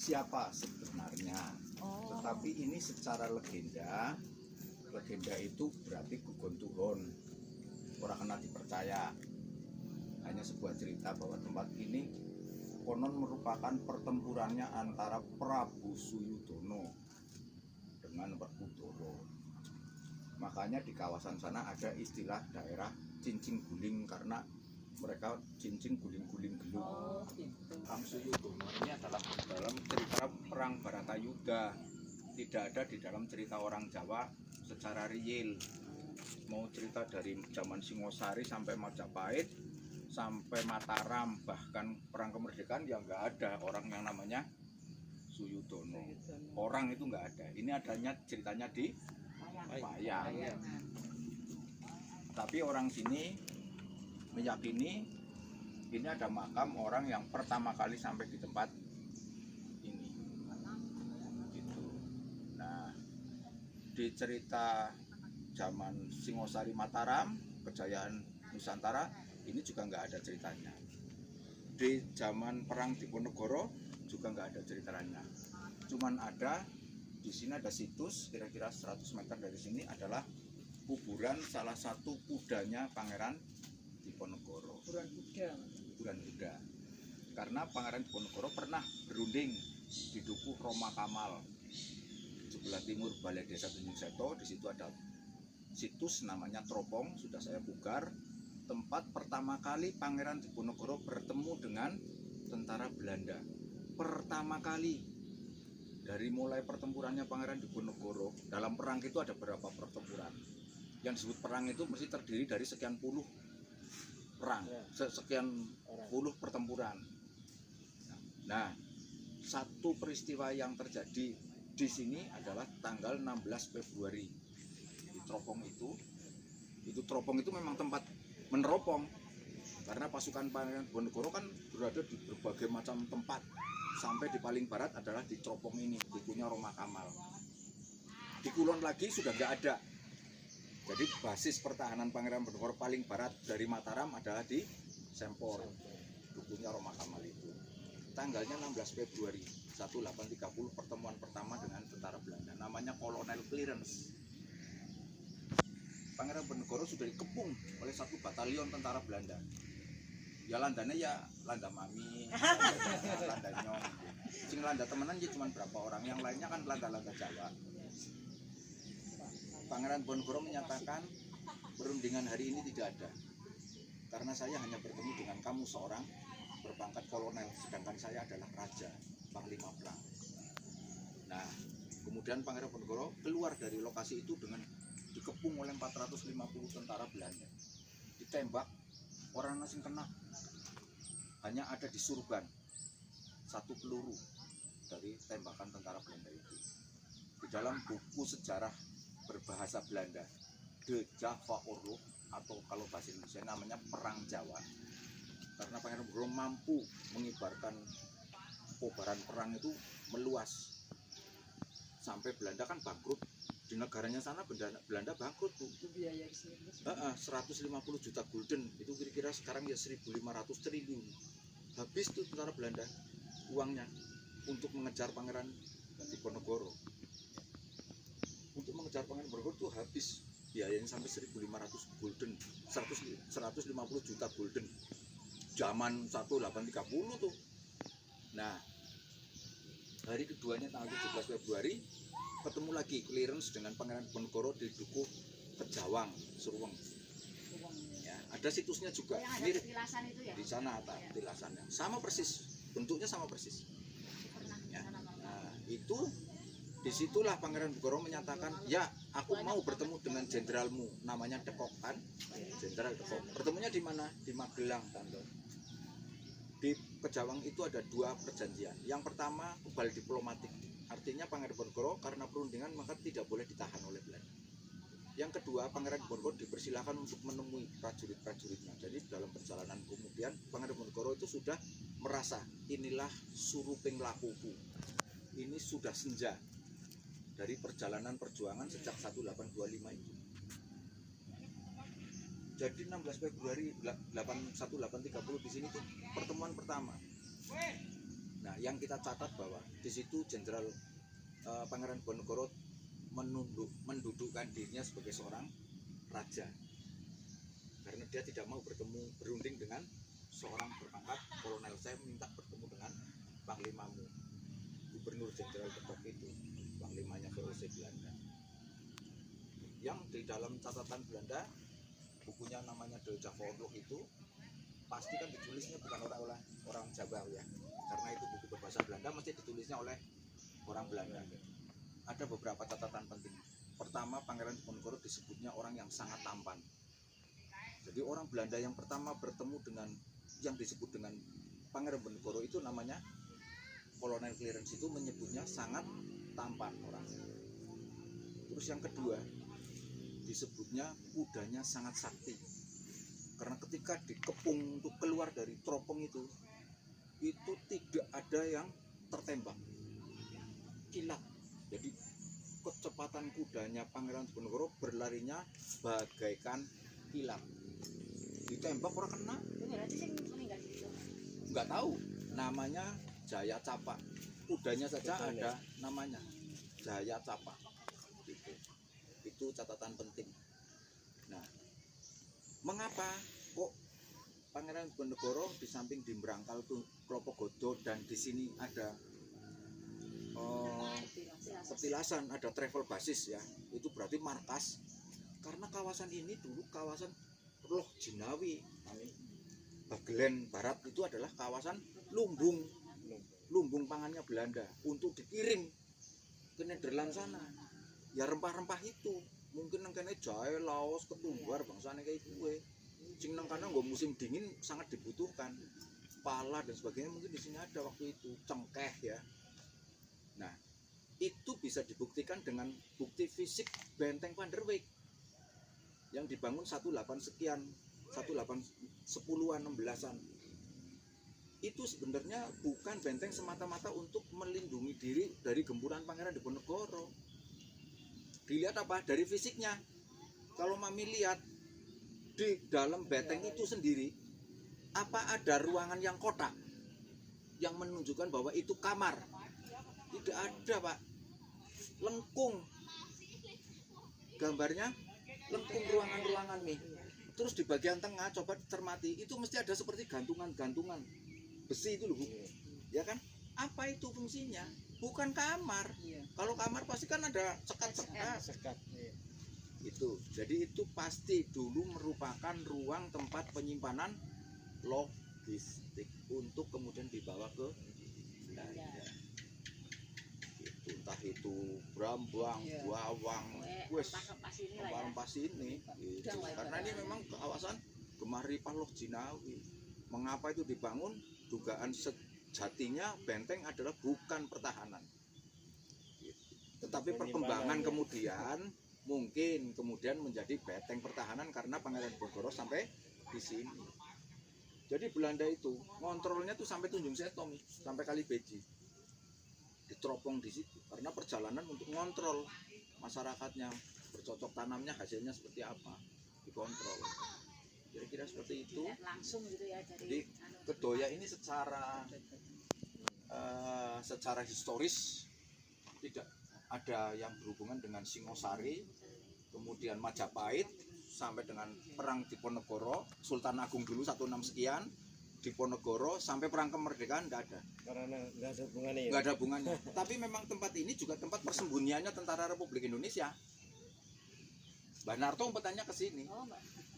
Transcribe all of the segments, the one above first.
siapa sebenarnya. Tetapi ini secara legenda itu berarti gugon turun, orang kena dipercaya. Hanya sebuah cerita bahwa tempat ini konon merupakan pertempurannya antara Prabu Suyudono dengan Werkudara. Makanya di kawasan sana ada istilah daerah cincin guling karena mereka cincin guling-guling gelung. Kang Suyudono ini adalah dalam cerita perang Baratayuda, tidak ada di dalam cerita orang Jawa secara real. Mau cerita dari zaman Singosari sampai Majapahit sampai Mataram, bahkan perang kemerdekaan ya nggak ada orang yang namanya Suyudono. Orang itu nggak ada. Ini adanya ceritanya di wayang. Tapi orang sini meyakini ini ada makam orang yang pertama kali sampai di tempat ini. Gitu. Nah, di cerita zaman Singosari Mataram, kejayaan Nusantara, ini juga nggak ada ceritanya. Di zaman perang Diponegoro juga nggak ada ceritanya. Cuman ada di sini ada situs kira-kira 100 meter dari sini adalah kuburan salah satu kudanya Pangeran Diponegoro. Kuburan kuda. Karena Pangeran Diponegoro pernah berunding di Dukuh Roma Kamal, sebelah timur Balai Desa Tunjung Seto. Di situ ada situs namanya Tropong, sudah saya pugar. Tempat pertama kali Pangeran Diponegoro bertemu dengan tentara Belanda. Pertama kali. Dari mulai pertempurannya Pangeran Diponegoro, dalam perang itu ada berapa pertempuran. Yang disebut perang itu mesti terdiri dari sekian puluh perang, sekian puluh pertempuran. Nah, satu peristiwa yang terjadi di sini adalah tanggal 16 Februari. Di Tropong itu Tropong itu memang tempat meneropong. Karena pasukan Pangeran Diponegoro kan berada di berbagai macam tempat. Sampai di paling barat adalah di Tropong ini, dukuhnya Roma Kamal. Di Kulon lagi sudah nggak ada. Jadi basis pertahanan Pangeran Diponegoro paling barat dari Mataram adalah di Sempor, dukuhnya Roma Kamal itu. Tanggalnya 16 Februari 1830 pertemuan pertama dengan tentara Belanda, namanya Kolonel Clearance. Pangeran Diponegoro sudah dikepung oleh satu batalion tentara Belanda. Ya landanya ya landa mami, landa nyong. Sing landa temenan ya cuma berapa orang, yang lainnya kan landa-landa Jawa. Pangeran Diponegoro menyatakan perundingan hari ini tidak ada, karena saya hanya bertemu dengan kamu seorang berpangkat kolonel, sedangkan saya adalah raja, panglima perang. Nah, kemudian Pangeran Diponegoro keluar dari lokasi itu dengan dikepung oleh 450 tentara Belanda. Ditembak, orang asing kena. Hanya ada di Surban satu peluru dari tembakan tentara Belanda itu. Di dalam buku sejarah berbahasa Belanda, De Java Oorlog, atau kalau bahasa Indonesia namanya Perang Jawa, karena Pangeran Diponegoro mampu mengibarkan kobaran perang itu meluas sampai Belanda kan bangkrut. Di negaranya sana Belanda bangkrut tuh. Itu biaya 150 juta gulden, itu kira-kira sekarang ya 1.500 triliun. Habis tuh tentara Belanda uangnya untuk mengejar Pangeran Diponegoro. Untuk mengejar Pangeran Diponegoro tuh habis biayanya sampai 1.500 gulden, 150 juta gulden. Zaman 1830 tuh. Nah, hari keduanya tanggal 17 Februari ketemu lagi clearance dengan Pangeran Diponegoro di Dukuh Kejawang, Seruweng. Ya, ada situsnya juga mirip itu ya? Di sana ada tilasannya, sama persis, bentuknya sama persis. Ya. Nah, itu disitulah Pangeran Diponegoro menyatakan, ya aku mau bertemu dengan jenderalmu, namanya Dekok kan, Jenderal Dekok. Pertemunya di mana? Di Magelang, Tante. Di Kejawang itu ada dua perjanjian. Yang pertama kebal diplomatik. Artinya Pangeran Diponegoro karena perundingan maka tidak boleh ditahan oleh Belanda. Yang kedua, Pangeran Diponegoro dipersilakan untuk menemui prajurit-prajuritnya. Jadi dalam perjalanan kemudian Pangeran Diponegoro itu sudah merasa inilah suruping lakuku. Ini sudah senja dari perjalanan perjuangan sejak 1825 itu. Jadi 16 Februari 1830 di sini tuh pertemuan pertama. Nah, yang kita catat bahwa di situ Jenderal Pangeran Diponegoro mendudukkan dirinya sebagai seorang raja, karena dia tidak mau berunding dengan seorang berpangkat kolonel. Saya minta bertemu dengan panglimamu, Gubernur Jenderal Ketok itu, panglimanya VOC Belanda, yang di dalam catatan Belanda, bukunya namanya De Java Oorlog itu pasti kan ditulisnya bukan oleh orang Jawa ya, karena itu buku berbahasa Belanda, mesti ditulisnya oleh orang Belanda. Ada beberapa catatan penting. Pertama, Pangeran Diponegoro disebutnya orang yang sangat tampan. Jadi orang Belanda yang pertama bertemu dengan yang disebut dengan Pangeran Diponegoro itu namanya Kolonel Clarence, itu menyebutnya sangat tampan orangnya. Terus yang kedua, disebutnya kudanya sangat sakti, karena ketika dikepung untuk keluar dari teropong itu tidak ada yang tertembak, kilat. Jadi kecepatan kudanya Pangeran Diponegoro berlarinya bagaikan kilat. Ditembak orang kena, nggak tahu, namanya Jaya Capa. Kudanya saja ada namanya Jaya Capa. Gitu. Itu catatan penting. Nah, mengapa kok Pangeran Diponegoro di samping di Merangkal tuh Klopogodo dan di sini ada petilasan, ada travel basis ya, itu berarti markas, karena kawasan ini dulu kawasan Loh Jinawi, Bagelen Barat itu adalah kawasan lumbung pangannya Belanda untuk dikirim ke Nederland sana. Ya rempah-rempah itu mungkin nengkene jahe, laos, ketumbar bangsane kayak gue. Sing nang kana nggo musim dingin sangat dibutuhkan. Pala dan sebagainya mungkin di sini ada waktu itu, cengkeh ya. Nah, itu bisa dibuktikan dengan bukti fisik benteng Van der Weyck yang dibangun 18 sekian, 10-an, 16-an. Itu sebenarnya bukan benteng semata-mata untuk melindungi diri dari gempuran Pangeran Diponegoro. Dilihat apa? Dari fisiknya. Kalau Mami lihat di dalam benteng itu sendiri, apa ada ruangan yang kotak yang menunjukkan bahwa itu kamar? Tidak ada, Pak. Lengkung. Gambarnya lengkung ruangan-ruangan nih. Terus di bagian tengah coba cermati, itu mesti ada seperti gantungan-gantungan besi itu loh, Bu. Ya kan? Apa itu fungsinya? Bukan kamar. Kalau kamar pasti kan ada sekat-sekat. Itu. Jadi itu pasti dulu merupakan ruang tempat penyimpanan logistik untuk kemudian dibawa ke Belanda. Entah itu Brambang, Bawang, wes rempah-rempah sini gitu. Karena ini memang kawasan Gemaripah Loh Jinawi. Mengapa itu dibangun? Dugaan sejatinya benteng adalah bukan pertahanan gitu. Tetapi perkembangan kemudian mungkin kemudian menjadi benteng pertahanan karena Pangeran Diponegoro sampai di sini. Jadi Belanda itu ngontrolnya tuh sampai Tunjung Setom, sampai Kali Beji. Diteropong di situ karena perjalanan untuk ngontrol masyarakatnya, bercocok tanamnya hasilnya seperti apa, dikontrol. Kira-kira seperti itu. Langsung gitu ya dari. Jadi Kedoya ini secara historis tidak ada yang berhubungan dengan Singosari, kemudian Majapahit sampai dengan perang Diponegoro, Sultan Agung dulu 16 sekian, Diponegoro sampai perang kemerdekaan tidak ada. Karena nggak ada hubungannya. Nggak ada hubungannya. Tapi memang tempat ini juga tempat persembunyiannya Tentara Republik Indonesia. Mbak Narto umpetanya ke sini.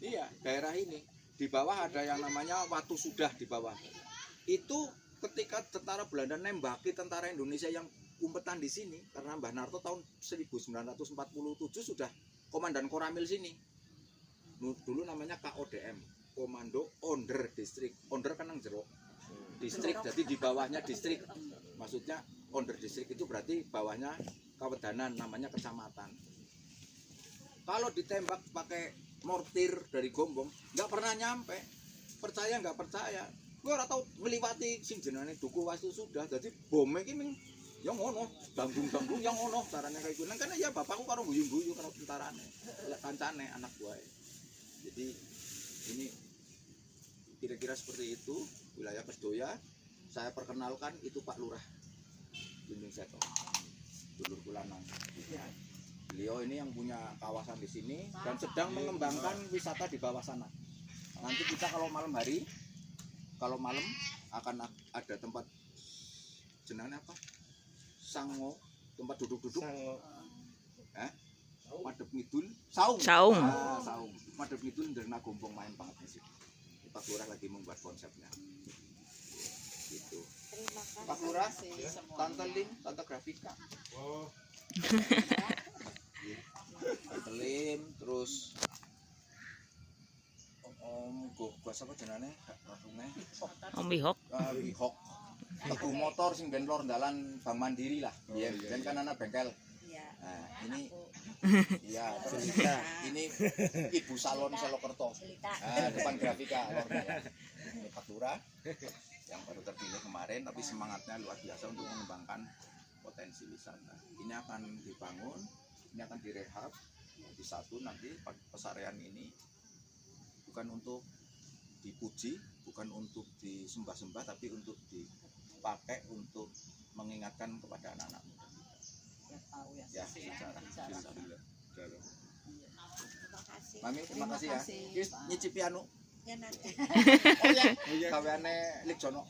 Iya, daerah ini. Di bawah ada yang namanya Watu Sudah di bawah. Itu ketika tentara Belanda nembaki tentara Indonesia yang umpetan di sini, karena Mbah Narto tahun 1947 sudah komandan Koramil sini. Dulu namanya KODM, Komando Onder Distrik. Onder kan nang jero. Distrik, jadi di bawahnya distrik. Maksudnya Onder Distrik itu berarti bawahnya Kawedanan, namanya kecamatan. Kalau ditembak pakai mortir dari Gombong, nggak pernah nyampe. Percaya nggak percaya, gue ora tau ngliwati sing jenenge Duku Wastu Sudah. Jadi bome iki ming yang ngono, danggung-danggung yang ngono caranya kayak gue. Kan ya bapakku karo guyu-guyu karo tentarane, kancane anak gue. Jadi ini kira-kira seperti itu wilayah Kedoya. saya perkenalkan itu Pak Lurah Bimbing Seto, dulur kulanang. Beliau ini yang punya kawasan di sini dan sedang mengembangkan wisata di bawah sana. Nanti kita kalau malam akan ada tempat jenengnya apa? Sango, tempat duduk-duduk. Madep ngidul, saung. Ah, saung. Madep ngidul nderna gombong main banget di sini. Pak Lurah lagi membuat konsepnya. Gitu. Pak Lurah, Tante Lim, Tante Grafika. Tante Lim, terus Om Gua siapa jenenge? Om Wihok. Wihok. Teguh motor sing ben lor dalan Bank Mandiri lah. Iya, ben kan anak bengkel. Nah, ini iya, terus ini Ibu Salon Selokerto. Depan Grafika lor dalan. Ini Pak Lurah yang baru terpilih kemarin, tapi semangatnya luar biasa untuk mengembangkan potensi wisata. Ini akan dibangun, ini akan direhab, di satu nanti pesarean ini bukan untuk dipuji, bukan untuk disembah-sembah, tapi untuk dipakai untuk mengingatkan kepada anak-anak muda kita. Ya, secara. Mami, terima kasih ya. Nyicipi anu. Ya nanti. Oh ya, gaweane Lik Jono.